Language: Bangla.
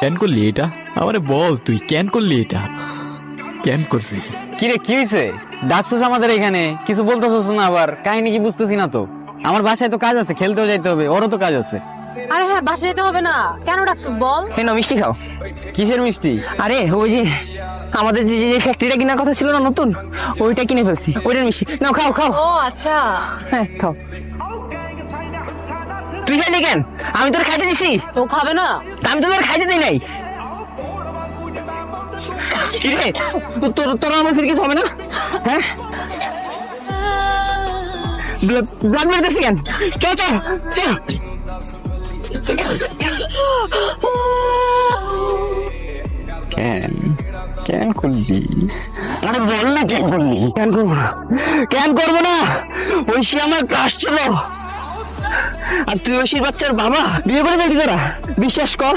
কেন করলি এটা? আমারে বল, তুই কেন করলি এটা? কেন করলি? কিরে কি হয়েছে? ডাকছস আমাদের এখানে, কিছু বলতেছস না, আবার কাহিনী কি বুঝতেছি না তো। আমার বাসায় তো কাজ আছে, খেলতেও যাইতে হবে, ওরও তো কাজ আছে। আরে হ্যাঁ, বাসায় যেতে হবে না, কেন ডাকছিস বল? কেন মিষ্টি খাও? কিসের মিষ্টি? আরে ওই যে আমাদের যে যে ফ্যাক্টরিটা কেনার কথা ছিল না নতুন, ওইটা কিনে ফেলছি, ওইটার মিষ্টি নাও, খাও খাও। ও আচ্ছা। হ্যাঁ খাও। তুই খাইলি কেন? আমি তোর খাইতে দিছি। তো খাবে না? আমি তো তোর খাইতে দিই নাই। কিরে তোর তোর আমার কিছু হবে না? হ্যাঁ ব্লাড মারতেছি কেন? চল চল চল। কেন কেন করলি? আরে বল না কেন করলি? কেন করবো না? কেন করবো না? ওই সে আমার ক্রাশ ছিল, আর তুই ঐশীর বাচ্চার বাবা, বিয়ে করে ফেলবি তোরা। বিশ্বাস কর